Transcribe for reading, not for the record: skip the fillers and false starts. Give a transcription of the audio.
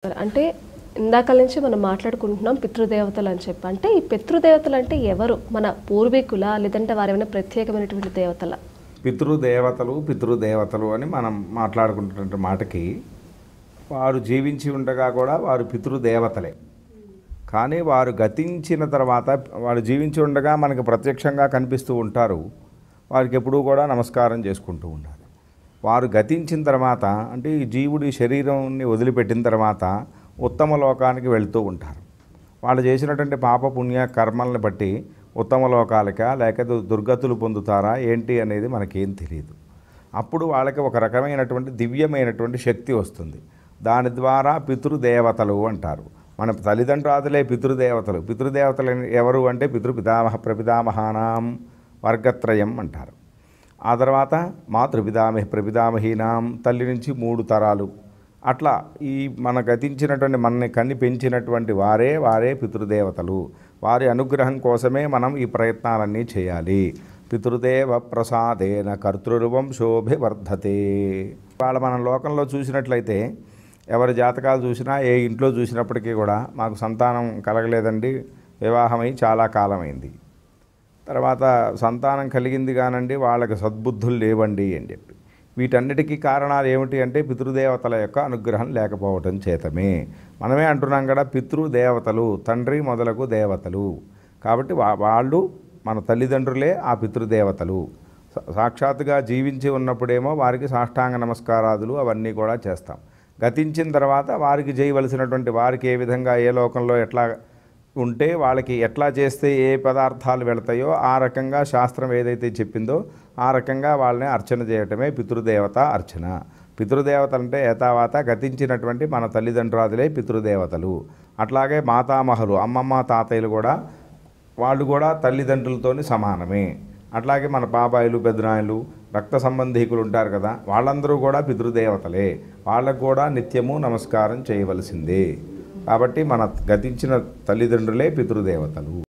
అంటే ఇందాకల నుంచి మనం మాట్లాడుకుంటున్నాం పితృదేవతలు అని చెప్పి. అంటే ఈ పితృదేవతలు అంటే ఎవరు? మన పూర్వీకుల లేదంటే వారేమైనా ప్రత్యేకమైనటువంటి దేవతల? పితృదేవతలు అని మనం మాట్లాడుకుంటున్న మాటకి వారు జీవించి ఉండగా కూడా వారు పితృదేవతలే. కానీ వారు గతించిన తర్వాత వారు జీవించి ఉండగా మనకు ప్రత్యక్షంగా కనిపిస్తూ ఉంటారు. వారికి ఎప్పుడూ కూడా నమస్కారం చేసుకుంటూ ఉండాలి. వారు గతించిన తర్వాత అంటే ఈ జీవుడి శరీరాన్ని వదిలిపెట్టిన తర్వాత ఉత్తమ లోకానికి వెళ్తూ ఉంటారు. వాళ్ళు చేసినటువంటి పాప పుణ్య కర్మల్ని బట్టి ఉత్తమ లోకాలక లేక దుర్గతులు పొందుతారా ఏంటి అనేది మనకేం తెలియదు. అప్పుడు వాళ్ళకి ఒక రకమైనటువంటి దివ్యమైనటువంటి శక్తి వస్తుంది. దాని ద్వారా పితృదేవతలు అంటారు. మన తల్లిదండ్రులే పితృదేవతలు. పితృదేవతలు ఎవరు అంటే పితృపితామహ ప్రపితామహానాం వర్గత్రయం అంటారు. ఆ తర్వాత మాతృపితామహి ప్రపితామహీనాం తల్లి నుంచి 3 తరాలు అట్లా ఈ మన గతించినటువంటి మనని కన్ని పెంచినటువంటి వారే పితృదేవతలు. వారి అనుగ్రహం కోసమే మనం ఈ ప్రయత్నాలన్నీ చేయాలి. పితృదేవ ప్రసాదేన కర్తృవంశోభివర్ధతే. వాళ్ళ మన లోకంలో చూసినట్లయితే ఎవరి జాతకాలు చూసినా ఏ ఇంట్లో చూసినప్పటికీ కూడా మాకు సంతానం కలగలేదండి, వివాహమై చాలా కాలమైంది, తర్వాత సంతానం కలిగింది కానండి వాళ్ళకి సద్బుద్ధులు లేవండి అని చెప్పి. వీటన్నిటికీ కారణాలు ఏమిటి అంటే పితృదేవతల యొక్క అనుగ్రహం లేకపోవటం చేతమే. మనమే అంటున్నాం కదా పితృదేవతలు, తండ్రి మొదలగు దేవతలు. కాబట్టి వాళ్ళు మన తల్లిదండ్రులే ఆ పితృదేవతలు. సాక్షాత్తుగా జీవించి ఉన్నప్పుడేమో వారికి సాష్టాంగ నమస్కారాదులు అవన్నీ కూడా చేస్తాం. గతించిన తర్వాత వారికి చేయవలసినటువంటి వారికి ఏ విధంగా ఏ లోకంలో ఎట్లా ఉంటే వాళ్ళకి ఎట్లా చేస్తే ఏ పదార్థాలు వెళతాయో ఆ రకంగా శాస్త్రం ఏదైతే చెప్పిందో ఆ రకంగా వాళ్ళని అర్చన చేయటమే పితృదేవత అర్చన. పితృదేవతలు అంటే ఏతావాత గతించినటువంటి మన తల్లిదండ్రులే పితృదేవతలు. అట్లాగే మాతామహులు అమ్మమ్మ తాతయ్యలు కూడా వాళ్ళు కూడా తల్లిదండ్రులతోని సమానమే. అట్లాగే మన బాబాయిలు పెద్దనాయలు రక్త సంబంధీకులు ఉంటారు కదా, వాళ్ళందరూ కూడా పితృదేవతలే. వాళ్ళకు కూడా నిత్యము నమస్కారం చేయవలసిందే. కాబట్టి మన గతించిన తల్లిదండ్రులే పితృదేవతలు.